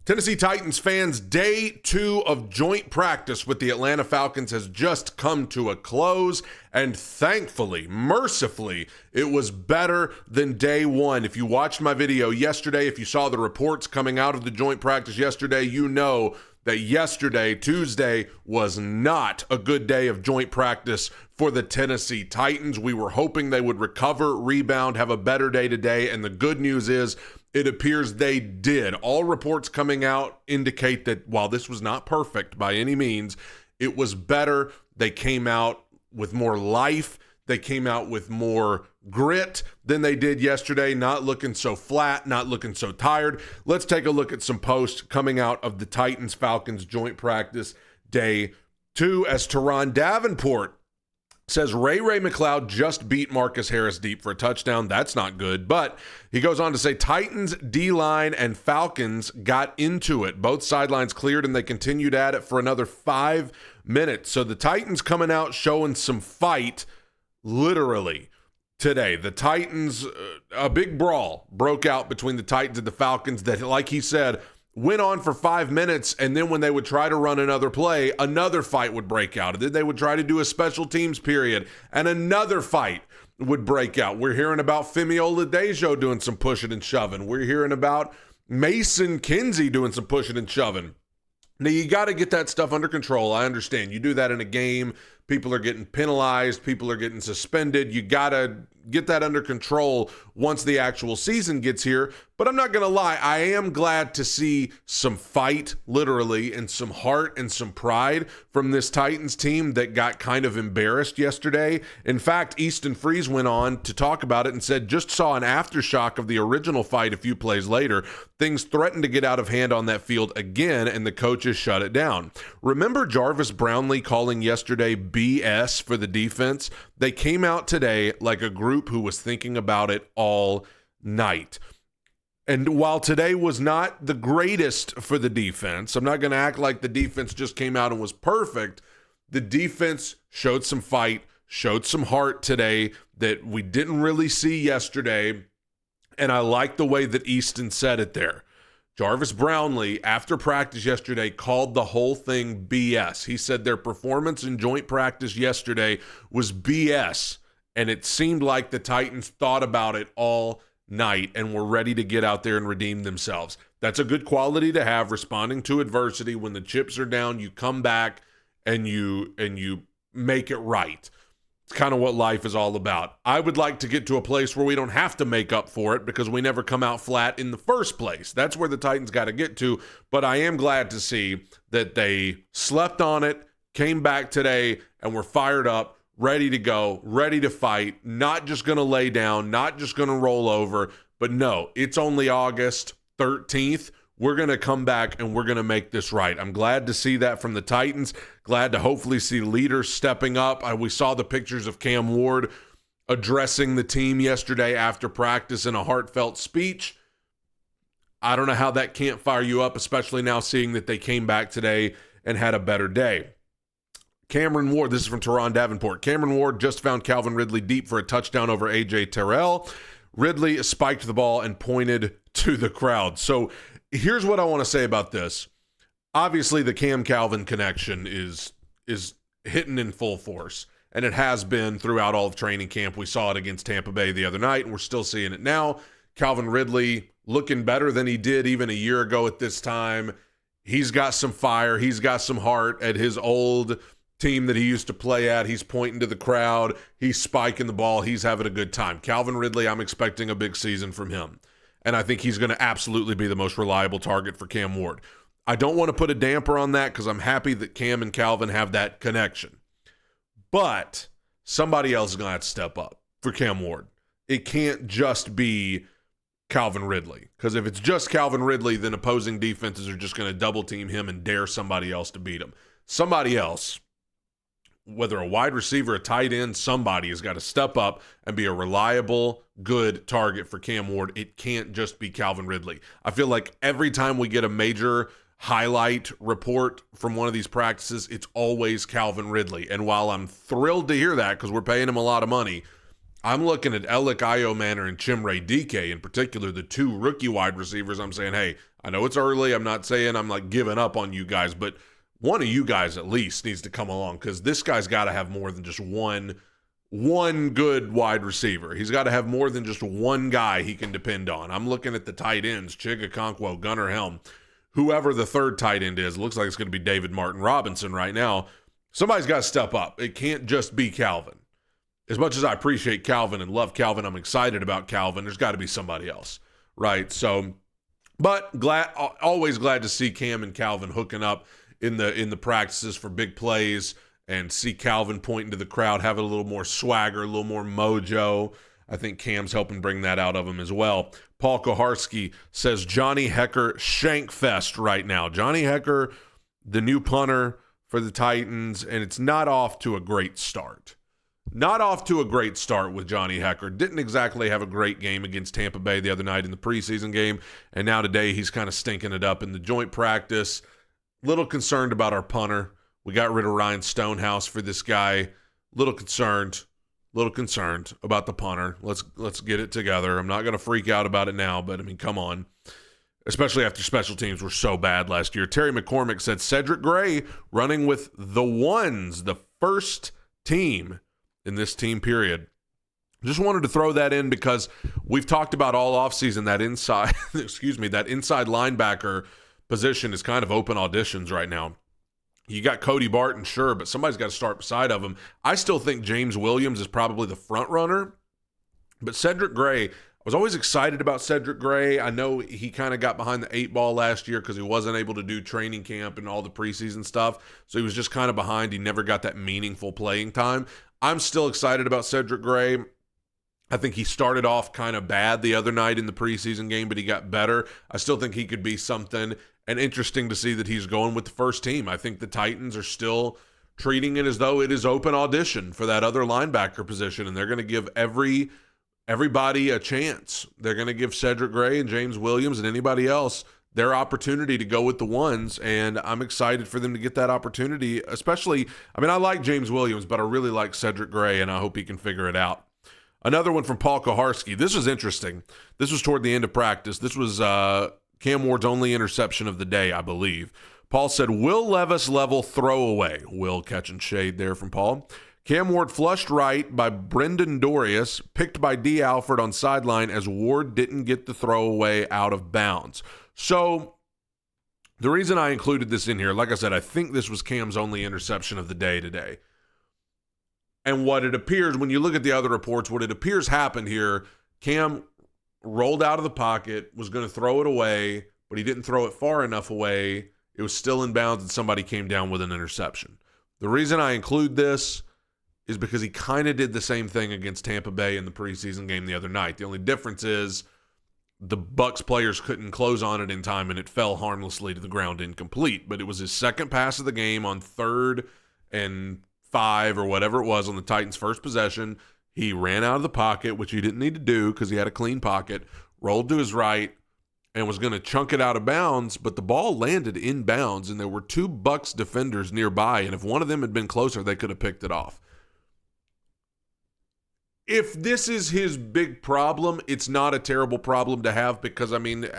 Tennessee Titans fans, day 2 of joint practice with the Atlanta Falcons has just come to a close, and thankfully, mercifully, it was better than day 1. If you watched my video yesterday, if you saw the reports coming out of the joint practice yesterday, you know that yesterday, Tuesday, was not a good day of joint practice for the Tennessee Titans. We were hoping they would recover, rebound, have a better day today, and the good news is it appears they did. All reports coming out indicate that while this was not perfect by any means, it was better. They came out with more life. They came out with more grit than they did yesterday, not looking so flat, not looking so tired. Let's take a look at some posts coming out of the Titans-Falcons joint practice day 2 as Teron Davenport says Ray McCloud just beat Marcus Harris deep for a touchdown. That's not good. But he goes on to say Titans, D-line, and Falcons got into it. Both sidelines cleared, and they continued at it for another 5 minutes. So the Titans coming out showing some fight, literally, today. The Titans, a big brawl broke out between the Titans and the Falcons that, like he said, went on for 5 minutes, and then when they would try to run another play, another fight would break out. And then they would try to do a special teams period, and another fight would break out. We're hearing about Femi Oladejo doing some pushing and shoving. We're hearing about Mason Kinsey doing some pushing and shoving. Now, you got to get that stuff under control. I understand. You do that in a game, people are getting penalized, people are getting suspended. You got to get that under control once the actual season gets here. But I'm not going to lie, I am glad to see some fight, literally, and some heart and some pride from this Titans team that got kind of embarrassed yesterday. In fact, Easton Freeze went on to talk about it and said, just saw an aftershock of the original fight a few plays later. Things threatened to get out of hand on that field again, and the coaches shut it down. Remember Jarvis Brownlee calling yesterday BS for the defense? They came out today like a group who was thinking about it all night. And while today was not the greatest for the defense, I'm not going to act like the defense just came out and was perfect. The defense showed some fight, showed some heart today that we didn't really see yesterday. And I like the way that Easton said it there. Jarvis Brownlee, after practice yesterday, called the whole thing BS. He said their performance in joint practice yesterday was BS. And it seemed like the Titans thought about it all night and were ready to get out there and redeem themselves. That's a good quality to have, responding to adversity. When the chips are down, you come back and you make it right. It's kind of what life is all about. I would like to get to a place where we don't have to make up for it because we never come out flat in the first place. That's where the Titans got to get to. But I am glad to see that they slept on it, came back today, and were fired up, ready to go, ready to fight, not just going to lay down, not just going to roll over. But no, it's only August 13th. We're going to come back and we're going to make this right. I'm glad to see that from the Titans. Glad to hopefully see leaders stepping up. We saw the pictures of Cam Ward addressing the team yesterday after practice in a heartfelt speech. I don't know how that can't fire you up, especially now seeing that they came back today and had a better day. Cameron Ward, this is from Teron Davenport. Cameron Ward just found Calvin Ridley deep for a touchdown over A.J. Terrell. Ridley spiked the ball and pointed to the crowd. So here's what I want to say about this. Obviously, the Cam Calvin connection is hitting in full force, and it has been throughout all of training camp. We saw it against Tampa Bay the other night, and we're still seeing it now. Calvin Ridley looking better than he did even a year ago at this time. He's got some fire. He's got some heart at his old team that he used to play at. He's pointing to the crowd. He's spiking the ball. He's having a good time. Calvin Ridley, I'm expecting a big season from him. And I think he's going to absolutely be the most reliable target for Cam Ward. I don't want to put a damper on that because I'm happy that Cam and Calvin have that connection. But somebody else is going to have to step up for Cam Ward. It can't just be Calvin Ridley. Because if it's just Calvin Ridley, then opposing defenses are just going to double team him and dare somebody else to beat him. Somebody else, whether a wide receiver, a tight end, somebody has got to step up and be a reliable, good target for Cam Ward. It can't just be Calvin Ridley. I feel like every time we get a major highlight report from one of these practices, it's always Calvin Ridley. And while I'm thrilled to hear that because we're paying him a lot of money, I'm looking at Alec Iomanner and Chimere Dike in particular, the two rookie wide receivers. I'm saying, hey, I know it's early. I'm not saying I'm like giving up on you guys, but one of you guys at least needs to come along because this guy's got to have more than just one good wide receiver. He's got to have more than just one guy he can depend on. I'm looking at the tight ends, Chig Okonkwo, Gunnar Helm, whoever the third tight end is. It looks like it's going to be David Martin Robinson right now. Somebody's got to step up. It can't just be Calvin. As much as I appreciate Calvin and love Calvin, I'm excited about Calvin, there's got to be somebody else, right? So, but always glad to see Cam and Calvin hooking up in the practices for big plays and see Calvin pointing to the crowd, having a little more swagger, a little more mojo. I think Cam's helping bring that out of him as well. Paul Koharski says Johnny Hekker shankfest right now. Johnny Hekker, the new punter for the Titans, and it's not off to a great start. Not off to a great start with Johnny Hekker. Didn't exactly have a great game against Tampa Bay the other night in the preseason game, and now today he's kind of stinking it up in the joint practice. Little concerned about our punter. We got rid of Ryan Stonehouse for this guy. Little concerned about the punter. Let's get it together. I'm not going to freak out about it now, but I mean, come on. Especially after special teams were so bad last year. Terry McCormick said Cedric Gray running with the ones, the first team in this team period. Just wanted to throw that in because we've talked about all offseason that inside, that inside linebacker position is kind of open auditions right now. You got Cody Barton, sure, but somebody's got to start beside of him. I still think James Williams is probably the front runner, but Cedric Gray, I was always excited about Cedric Gray. I know he kind of got behind the 8 ball last year because he wasn't able to do training camp and all the preseason stuff, so he was just kind of behind. He never got that meaningful playing time. I'm still excited about Cedric Gray. I think he started off kind of bad the other night in the preseason game, but he got better. I still think he could be something, and interesting to see that he's going with the first team. I think the Titans are still treating it as though it is open audition for that other linebacker position, and they're going to give everybody a chance. They're going to give Cedric Gray and James Williams and anybody else their opportunity to go with the ones, and I'm excited for them to get that opportunity, especially, I mean, I like James Williams, but I really like Cedric Gray, and I hope he can figure it out. Another one from Paul Koharski. This was interesting. This was toward the end of practice. This was Cam Ward's only interception of the day, I believe. Paul said, Will Levis level throwaway. Will catching shade there from Paul. Cam Ward flushed right by Brendan Dorius, picked by D. Alford on sideline as Ward didn't get the throwaway out of bounds. So the reason I included this in here, like I said, I think this was Cam's only interception of the day today. And what it appears, when you look at the other reports, what it appears happened here, Cam rolled out of the pocket, was going to throw it away, but he didn't throw it far enough away. It was still in bounds, and somebody came down with an interception. The reason I include this is because he kind of did the same thing against Tampa Bay in the preseason game the other night. The only difference is the Bucs players couldn't close on it in time, and it fell harmlessly to the ground incomplete. But it was his second pass of the game on 3rd and 5 or whatever it was on the Titans' first possession. He ran out of the pocket, which he didn't need to do because he had a clean pocket, rolled to his right, and was going to chunk it out of bounds, but the ball landed in bounds, and there were 2 Bucs defenders nearby, and if one of them had been closer, they could have picked it off. If this is his big problem, it's not a terrible problem to have because, I mean,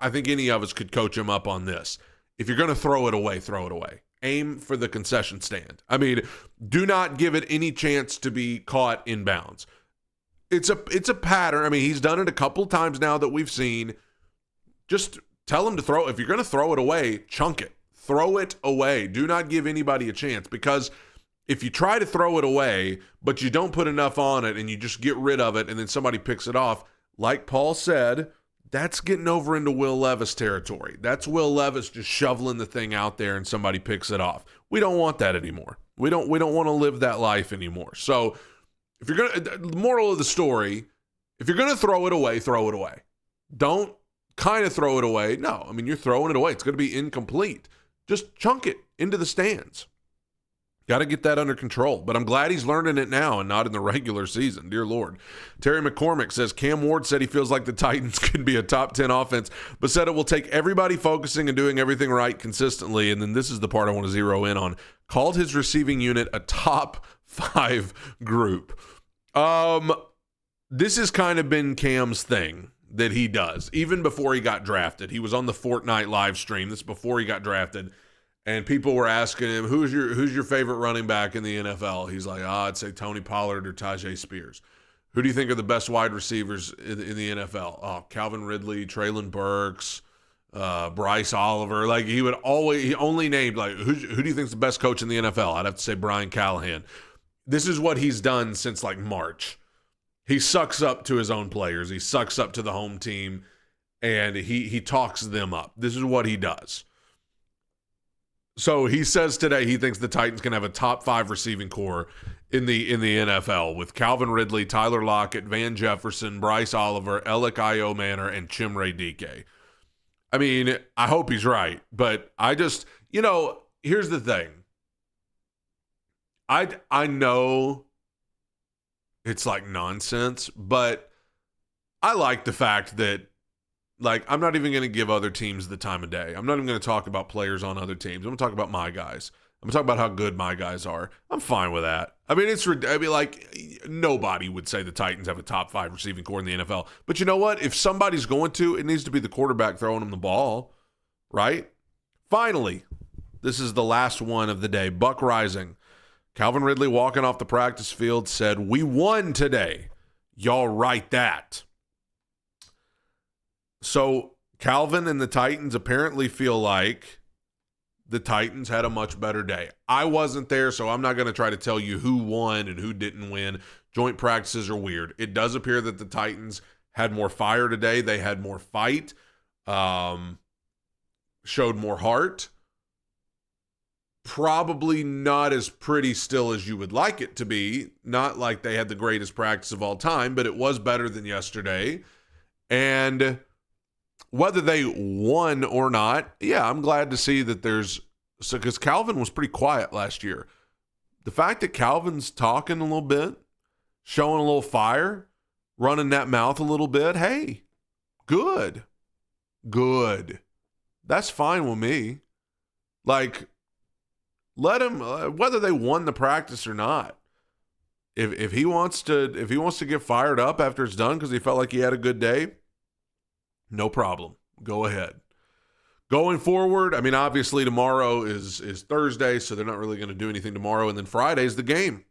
I think any of us could coach him up on this. If you're going to throw it away, throw it away. Aim for the concession stand. I mean, do not give it any chance to be caught in bounds. It's a pattern. I mean, he's done it a couple times now that we've seen. Just tell him to throw. If you're going to throw it away, chunk it. Throw it away. Do not give anybody a chance because if you try to throw it away, but you don't put enough on it and you just get rid of it and then somebody picks it off, like Paul said, that's getting over into Will Levis territory. That's Will Levis just shoveling the thing out there and somebody picks it off. We don't want that anymore. We don't want to live that life anymore. So if you're going to, the moral of the story, if you're going to throw it away, throw it away. Don't kind of throw it away. No, I mean, you're throwing it away. It's going to be incomplete. Just chunk it into the stands. Got to get that under control. But I'm glad he's learning it now and not in the regular season. Dear Lord. Terry McCormick says, Cam Ward said he feels like the Titans could be a top 10 offense, but said it will take everybody focusing and doing everything right consistently. And then this is the part I want to zero in on. Called his receiving unit a top 5 group. This has kind of been Cam's thing that he does, even before he got drafted. He was on the Fortnite live stream. This is before he got drafted. And people were asking him, who's your favorite running back in the NFL? He's like, I'd say Tony Pollard or Tajay Spears. Who do you think are the best wide receivers in the NFL? Oh, Calvin Ridley, Treylon Burks, Bryce Oliver. Like he only named like, who do you think is the best coach in the NFL? I'd have to say Brian Callahan. This is what he's done since like March. He sucks up to his own players. He sucks up to the home team, and he talks them up. This is what he does. So he says today he thinks the Titans can have a top 5 receiving core in the NFL with Calvin Ridley, Tyler Lockett, Van Jefferson, Bryce Oliver, Alec Io-Manor, and Chimere Dike. I mean, I hope he's right, but I just, here's the thing. I know it's like nonsense, but I like the fact that, like, I'm not even going to give other teams the time of day. I'm not even going to talk about players on other teams. I'm going to talk about my guys. I'm going to talk about how good my guys are. I'm fine with that. I mean, like, nobody would say the Titans have a top 5 receiving core in the NFL. But you know what? If somebody's going to, it needs to be the quarterback throwing them the ball, right? Finally, this is the last one of the day. Buck Rising. Calvin Ridley walking off the practice field said, "We won today. Y'all write that." So Calvin and the Titans apparently feel like the Titans had a much better day. I wasn't there, so I'm not going to try to tell you who won and who didn't win. Joint practices are weird. It does appear that the Titans had more fire today. They had more fight, showed more heart. Probably not as pretty still as you would like it to be. Not like they had the greatest practice of all time, but it was better than yesterday. And whether they won or not, yeah, I'm glad to see that because Calvin was pretty quiet last year. The fact that Calvin's talking a little bit, showing a little fire, running that mouth a little bit, hey, good. That's fine with me. Like, let him, whether they won the practice or not. If he wants to get fired up after it's done because he felt like he had a good day, no problem. Go ahead. Going forward, I mean, obviously tomorrow is Thursday, so they're not really going to do anything tomorrow. And then Friday's the game.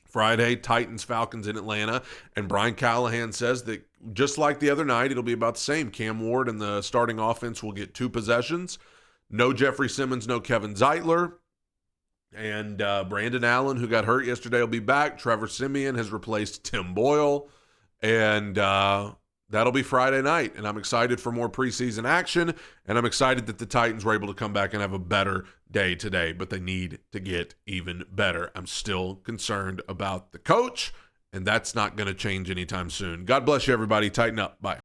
Friday, Titans, Falcons in Atlanta. And Brian Callahan says that just like the other night, it'll be about the same. Cam Ward and the starting offense will get 2 possessions. No Jeffrey Simmons, no Kevin Zeitler. And Brandon Allen, who got hurt yesterday, will be back. Trevor Siemian has replaced Tim Boyle. And that'll be Friday night. And I'm excited for more preseason action. And I'm excited that the Titans were able to come back and have a better day today. But they need to get even better. I'm still concerned about the coach. And that's not going to change anytime soon. God bless you, everybody. Tighten up. Bye.